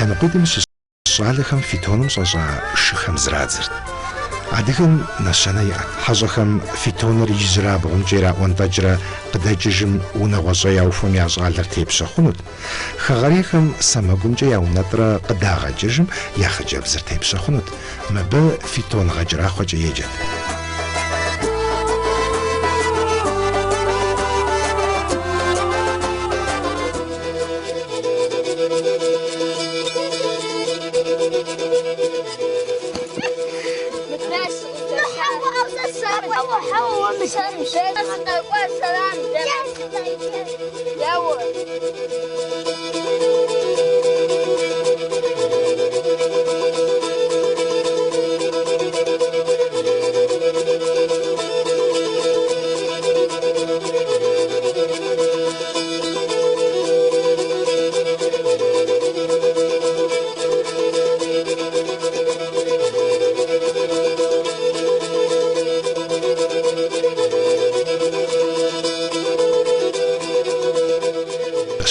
لنقيدم الصالحهم في تونم صجا شخم زرازرت عادهم نشاني حاجهم في تونر يجرا بغنجرا وانتجرا قداججم ونغوصيا وفوني عزغالر تيبشا خنود خغريخم سماقنجيا ونطرا قداغا ججم ياخجا بزر تيبشا خنود ما با في تون غجرا خوجا يجد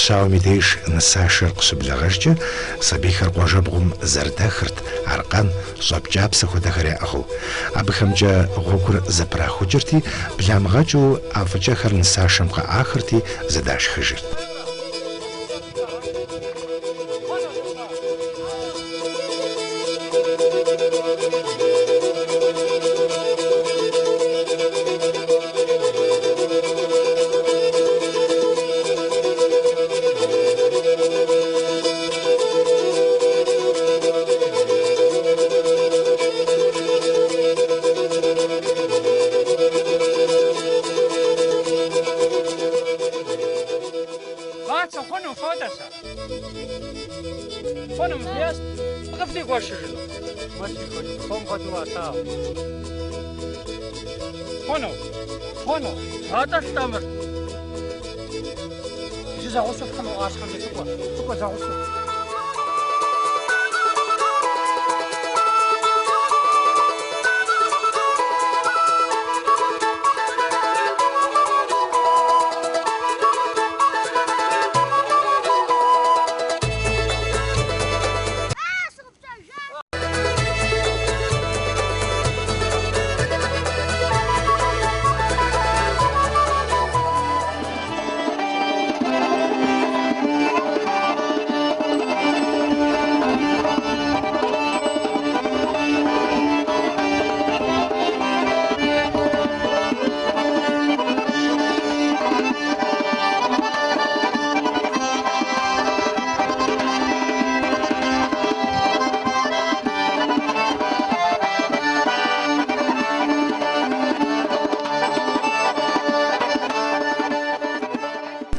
شاوميديش نساشر قصب لغجة صبيخر قوجبغم زردخرت عرقان صبجاب سخودخري أخو أبخمجا غوكر زبرا خجرتي بلا مغاجو أفجاخر نساشم قا آخرتي زداش خجرت Понял. هذا التمر. إذا غصت كم وعشرة تقوى زغصت.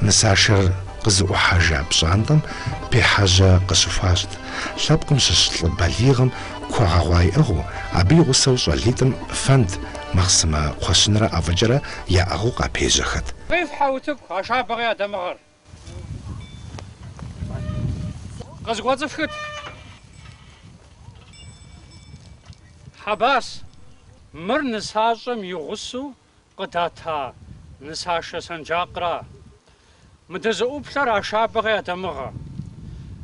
نساشر قزو حاجة بصاندم بحاجة قصفاشت لابقم سشطل باليغم كوغاواي اغو عبي غصو صليتم فند مخصمة قوشنرا افجرا يا اغو قابيجخت كيف حاوتك عشا بغي دمغر قزو وظفت حباس مر نساشم يغسو قداتا نساشة سنجاقرا متزقوب بلر عشابغي دمغا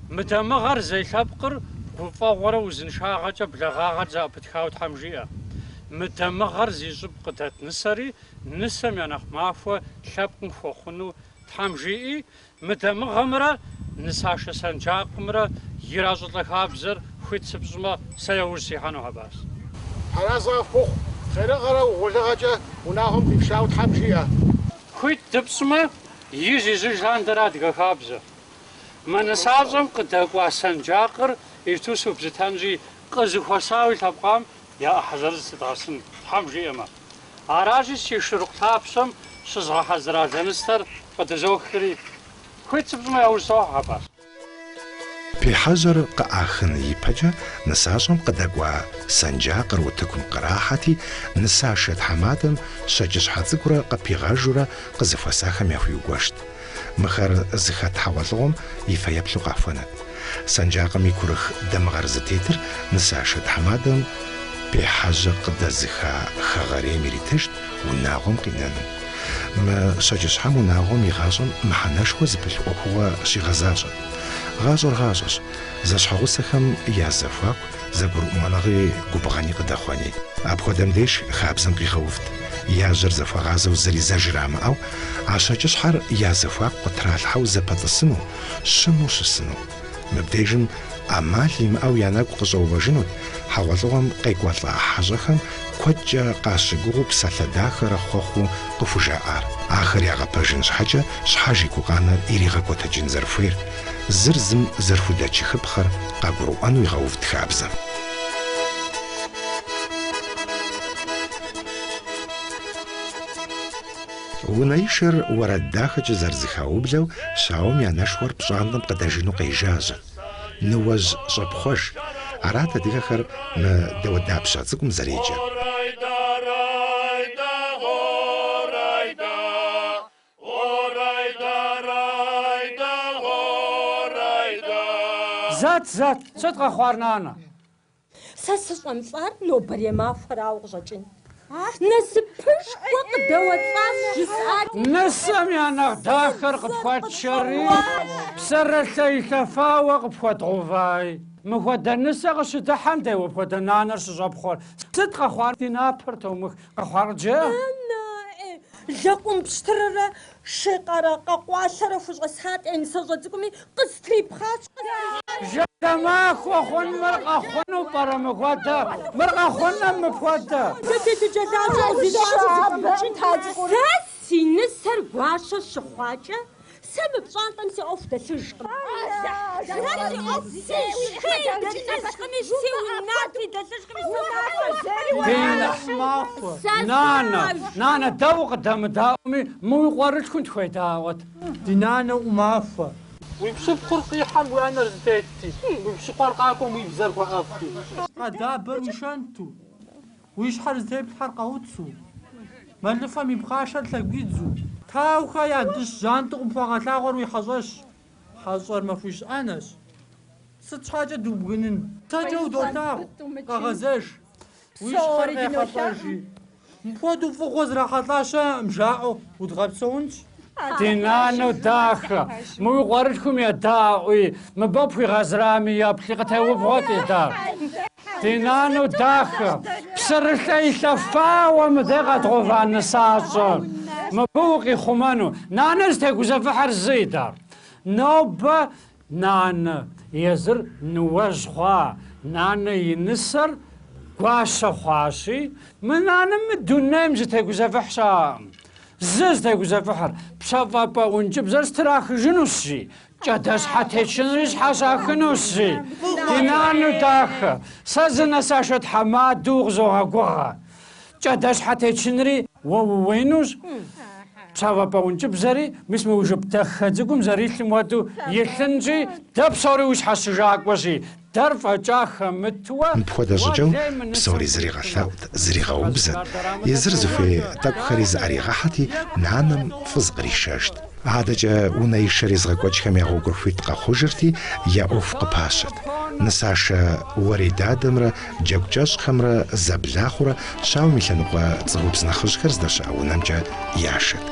مدمغر زي لبقر غفاورا وزنشاغة بلغاغة زا بتخاوت حمجية مدمغر زي زب قدات نسري نسم ينخ مافو لبقن فوخنو تحمجيئي مدمغمرا نساشة سنجاق مرا يرازو لخابزر خويت سبزما سيوزي حانو هباس حرازا فوخ خيرغرا وغلغاجة وناهم بكشاوت حمجية خويت تبسما يجي زجان دراد غخابزه من سازم قدقوا سنجاقر يفتوسو بزتانجي قزو خساوي تبقام يا أحزر ستاسن حمجي اما عراجي سي شروق تابسم شزغا حزرا دنستر قدزوخري خويت سبزما يوزتو حباس بحجر قاخن يبجا نساشم قدقوا سنجاقر وتكم قراحتي نساشت حمادم شجش حذكرا قبيغاجورا قزف وساخم يخيو قوشت مخر زخات حوالغم يفيبلو قافونات سنجاقم يكورخ دمغر زتيتر نساشت حمادم بحجر قد زخا خغاري ميريتشت وناغم قينان ما شجش حمو ناغم يغازم محناش وزبل وهو شي غزاجة غازر зэщхьэгъусэхэм я зэхуаку зэгурыӏуэныгъи губгъэни къыдэхъуэни. Апхуэдэм деж хабзэм къигъэувт. Яжьэр зэхуагъазэу зэризэж ирамыӏэу, а щэкӏыщхьэр я зэхуаку къытралъхьэу зэпэтӏысыну, щыму щысыну. Мыбдежым ӏэмал имыӏэу я нэгу къыщӏэувэжынут хьэгъуэлӏыгъуэм къекӏуэлӏа хьэщӏэхэм куэдкӏэ къащыгугъу псалъэ дахэрэ хъуэхъуу къыхужаӏар. Ахэр ягъэпэжын щхьэкӏэ щхьэж и гукъанэр иригъэкӏуэтэкӏын зэрыхуейр. Зыр зым зэрыхудэчыхыпхъэр къагурыӏуэну игъэувт хабзэм. Унэишэр уэрэд дахэкӏэ зэрызыхаублэу, щауэм я нэшхуэр пщӏантӏэм къыдэжыну къежьажьэ. Ныуэжь щӏэпхъуэж. Арат адыгэхэр мы дэуэдапщэ цӏыкӏум зэреджэр. Зэт, сыт къэхъуар нанэ? Сэ сыщӏэмылӏар нобэрей махуэрауэ къыщӏэкӏын. Насыпышхуэ къыдэуэлӏащ жысӏат. Нысэм я нэхъ дахэр къыпхуэтшэри, псэрылъэ илъэфауэ къыпхуэдгъувай. Мыхуэдэ нысэ къыщыдыхьэм дей апхуэдэ нанэр щыщӏэпхъуэр. Сыт къэхъуар ди напэр томых? Къэхъуар джэ? Лэкъум пщтыррэ шикъэрэ къэкъуалъэрэ хущӏэсат ӏейнысэщӏэ цӏыкӏуми къыстрипхъащ. Жьэдэмахуэ хъунмэр къэхъуну пӏэрэ мыхуэдэ? Мыр къэхъунум мыпхуэдэ? Сэ си нысэр гуащэ щыхъуакӏэ, сэ мы пщӏантӏэм си ӏуэху дэлъыжкъым. Нанэ дэу къыдэмыдаӏуэми, мыуи къуэрылъхун тхуедауэт. Ди нанэ ӏумахуэ. Уи пщыпхъур къихьэм уи анэр здетти, уи пщыпхъуэр къакӏуэм уи бзэр хуэӏэфти. Къэдабэр уи шэнту, уи щхьэр зытеплъхьэр къэуцу, мэлыфэм и бгъащэр лъэгуидзу. Таухэ я дыщ жьантӏу къыпхуагъэлъагъуэр уи хьэщӏэщ. Хьэщӏэр махуищ ӏэнэщ. Сыт щхьэкӏэ дубгынын? Сэкӏэ удолъагъу, къэгъэзэж. Уи щхьэр къехьэлӏэжи. Мыпхуэдэу фӏыгъуэ зрахьэлӏащэ мжаӏэу удгъэпсэунщ. Ди нанэ дахэ, мыуи къуэрылъхум едаӏуи, мыбы пхуигъэзрами, еплъи къытеувгъуэт едагъ. Ди нанэ дахэ, псырылъэ илъэфауэ мыдэ къэдгъува нысащӏэ. Мыбы укъихъумэну, нанэр зытегузэвыхьэр зы едагъ. Нобэ нанэ, езыр ныуэжь хъуа, нанэ и нысэр гуащэ хъуащи, мы нанэм мы дунейм зытегузэвыхь щаӏым. Зы зытегузэвыхьыр пщэфӏэпӏэ ӏункӏыбзэр страхыжынущи, кӏэдэщхьэтечынри щхьэщахынущи. Ди нанэ дахэ, сэ зы нэсашэ тхьэмадэу къызогъэгугъэ. Кӏэдэщхьэтечынри уэ ууенущ, пщэфӏэпӏэ ӏункӏыбзэри, мис мы уи жып дахэ цӏыкӏум зэрилъым хуэдэу илъынщи, дэ псори уи щхьэщыжакӏуэщи, дэр фӏэкӏа хэмытуэ. Мыпхуэдэ щӏыкӏэу псори зригъэлъэӏут, зригъэубзэт. Езыр зыхуей тӏэкӏухэри зыӏэригъэхьэти, нанэм фӏыз къришэжт. Адэкӏэ унэишэр езыгъэкӏуэкӏхэм я гъуэгурыхуитӏ къэхъужырти, я ӏуэху къыпащэт. Нысашэ уэри дадэмрэ джэгу кӏэщӏхэмрэ зэблахъуурэ щауэм и лъэныкъуэ цӏыхубз нэхъыжьхэр здэщыӏэ унэмкӏэ яшэт.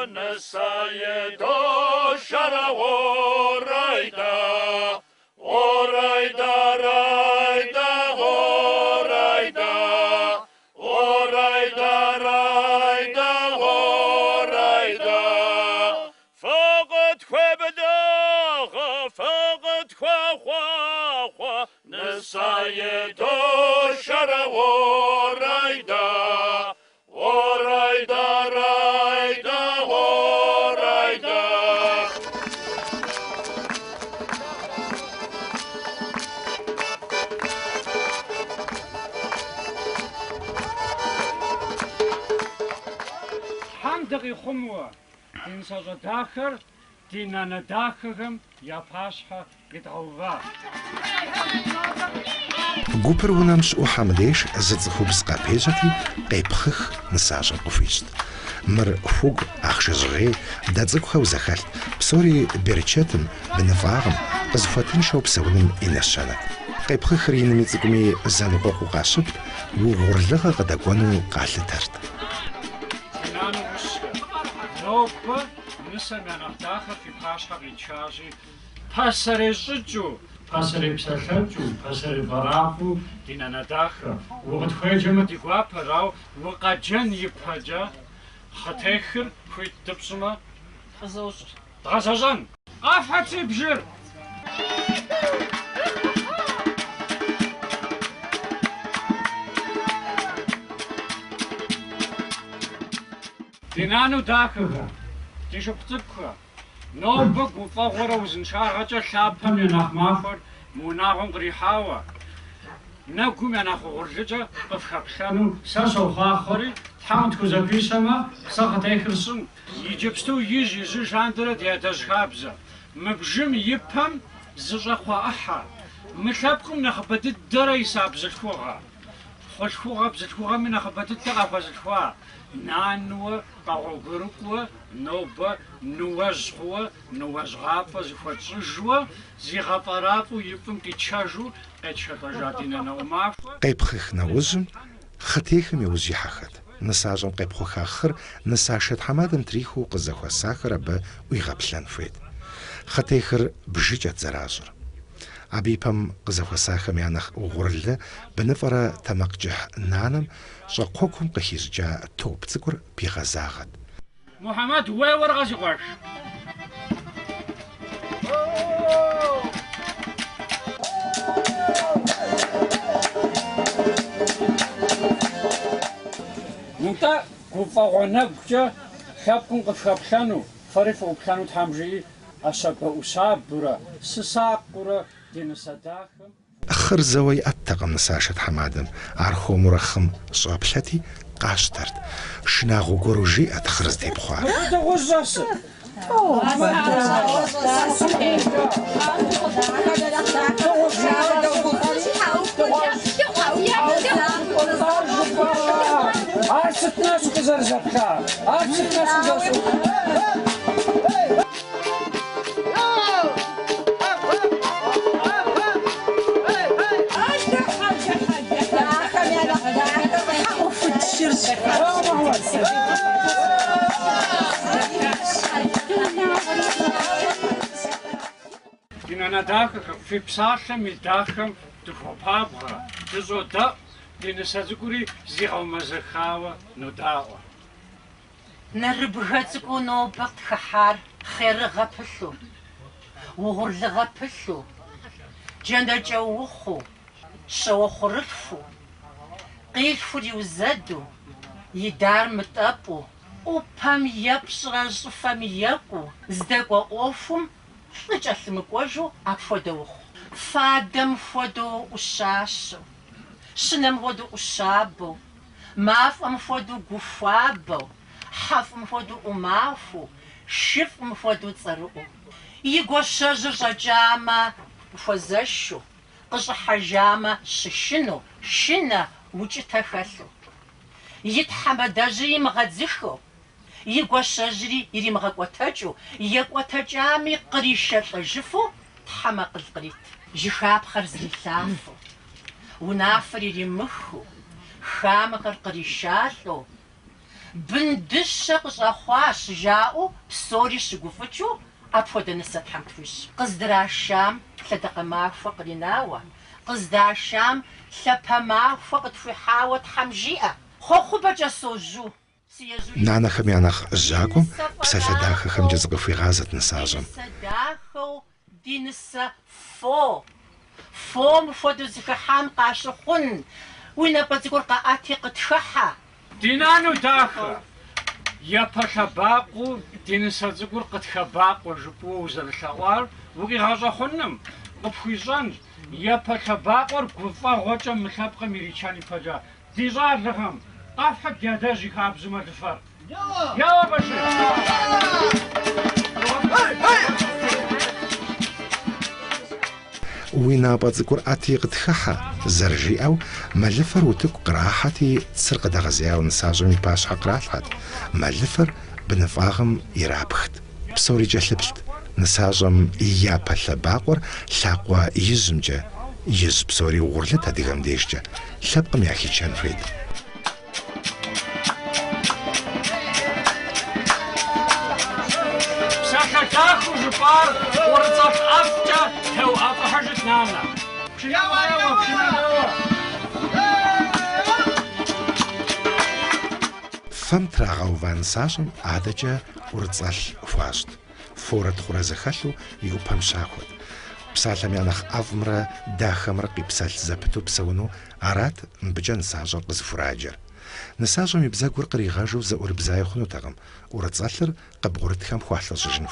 Năsaie doșara oraida, oraida, raida, oraida, oraida, raida, oraida. Făgăt huebedagă, făgăt hua, năsaie doșara oraida, oraida, raida, oraida. Handagi khumwa din saza dakhar din ana dakhagam ya pasha gitauva. Гупыр унамс ухамдеш зыцхубс қапезати қепхых нсажа қуфист. Мыр хуг ахшызгъе дадзыкхау захалт псори берчетым бныфагъым къызхуэтын шэупсэуным инэшэнэт. Къепхыхыр иными цӏыкӏуми зэныкъуэкъуу къащыпт, угъурлыгъэ къыдэкӏуэну къалъытэрт. Nanu uska. Nokba nisam ya nachdacha fi pasha gichaji. Pasare zhju, pasare psalchu, pasare barafu din ana dacha. Ugat khwejama digwa parau, uqajan yipaja. Khatekhir khwit tpsuma. Drazazan. Afhatsi bjir. Dinanu dakhagha. Dishoptsukha. No book ufagora uzinshagacha hlapam ya nakhmafar munagam grihawa. Nakum ya nakhurlija qafkhapshanu saso khakhori thamt kuzabishama sakhatekhirsun. Yijibstu yiji jandra diadashkhabza. Mabjim yipam zishakha aha. Mlapkum nakhbadid dara isabzilkhuga. Khulkhuga bzilkhuga min nakhbadid taqafazilkhuga. Nanua, Parogurukua, Noba, Nuazhua, Nuazrapa, Zhuatzujua, Ziraparapu, Yupum Kichaju, Etchapajadina Nomafa. Къепхых нэужьым хъытехым еужьихьэхэт. Нысащӏэм къепхъухахъыр нысашэ тхьэмадэм трихыу къызэхуэсахэр абы ӏуигъэплъэн хуейт. Хъытехыр бжыкӏэт зэращӏыр. Абы ипэм къызэхуэсахэм я нэхъ угъурлы быныфӏэрэ тэмакъкӏыхь нанэм щӏакхъуэкум къыхищӏыкӏа топ цӏыкӏур бигъэзагъэт. Muhammad Wewer Ghaziqash. Nunta gufag'onagja xapkum qifxaplanu, farif'uplanu thamji asaba usabura, sısaqura dinasadakham. Хъыр зэуэ иӏэтэкъым нысашэ тхьэмадэм. Ар хуэмурыхъым щӏэплъэти къащтэрт. Шынагъуэ гуэру жиӏэт хъыр зытепхъуар. Dinanadakham fi psalhem idakham dukhopabra. Dizoda dinasazukuri zighaumazakhawa nodawa. Нарыбгъэцӏыкӏу нобэ тхыхьар хъерыгъэ пылъу, угъурлыгъэ пылъу, джэндэкӏэ ухъу, щэуэхъурылъфу, къилъхур иузэду, идар мытӏэпӏу, ӏупэм епщӏрэ щӏыфэм екӏуу, здэкӏуэ ӏуэхум лӏыкӏэ лъымыкӏуэжу апхуэдэ ухъу. Фадэм хуэдэу ӏущащэу, щынэм хуэдэу ӏущабэу, мафӏэм хуэдэу гухуабэу, хьэфӏым хуэдэу ӏумахуэу, шыфӏым хуэдэу цӏэрыӏуэу. И гуащэжьыр щӏэкӏамэ хуэзэшу, къыщӏыхьэжамэ щышыну, шынэ укӏытэ хэлъу. И тхьэмадэжьри имыгъэдзыхыу, и гуащэжьри иримыгъэкӏуэтэкӏыу, екӏуэтэкӏами къришэлӏэжыфу тхьэмэ къыл кърит. Жыхапхъэр зрилъафэу, унафэр иримыхыу, хамэхэр къришалӏэу, бындыщэ къыщӀэхъуащ жаӀэу псори щыгуфӀыкӀыу апхуэдэ нысэ Тхьэм тхуищ. Къыздрашам лъэдакъэ махуэ къринауэ, къыздашам лъапэ махуэ къытхуихьауэ Тхьэм жиӀэ. ХъуэхъубэкӀэ сожьу. Нанэхэм я нэхъ жьакӀуэм псалъэ дахэхэмкӀэ зыкъыхуигъазэт нысащӀэм. Дахэу ди нысэ фом хуэдэу зыхыхьам къащыхъун. Уи напэ цӀыкӀур къэӀэти къытхыхьэ. Ди нану дахэ, япэ лъэбакъыу ди нысэ цӀыкӀур къытхэбакъуэ жыпӀэу узэрылъэӀуар укъигъэщӀэхъуным, къыпхуищӀэнщ. Япэ лъэбакъуэр гуфӀэгъуэкӀэ мы лъэпкъым иричэн ипэкӀэ. Ди щӀалэхэм къэфхьэ ди адэжь и хабзу мэлыфэр. Яуэ башыр! Уи напӀэ цӀыкӀур Ӏэти къытхыхьэ, зэрыжиӀэу мэлыфэр утыку кърахьэти цыр къыдэгъэзеяуэ нысащӀэм и пащхьэ къралъхьэт. Мэлыфэр быныфӀагъым ирапхт, псори кӀэлъыплът. НысащӀэм и япэ лъэбакъуэр лъакъуэ ижьымкӀэ, ижь псори угъурлыт адыгэм дежкӀэ, лъэпкъым яхичэн хуейт. Псалъэ дахэу жыпӀар ӀурыцӀэлъ ӀэфӀкӀэ теуӀэфӀыхьыжыт нанэ. Фэм трагъэува нысащӀэм адэкӀэ ӀурыцӀэлъ хуащӀт. Форэ тхъурэ зэхэлъу и Ӏупэм щахуэт. Псалъэм я нэхъ ӀэфӀымрэ дахэмрэ къипсэлъ зэпыту псэуну арат мыбыкӀэ нысащӀэр къызыхураджэр. НысащӀэм и бзэгур къригъэжу зэӀурыбзай хъунутэкъым. ӀурыцӀэлъыр къыбгъурытхэм хуалъэщӀыжын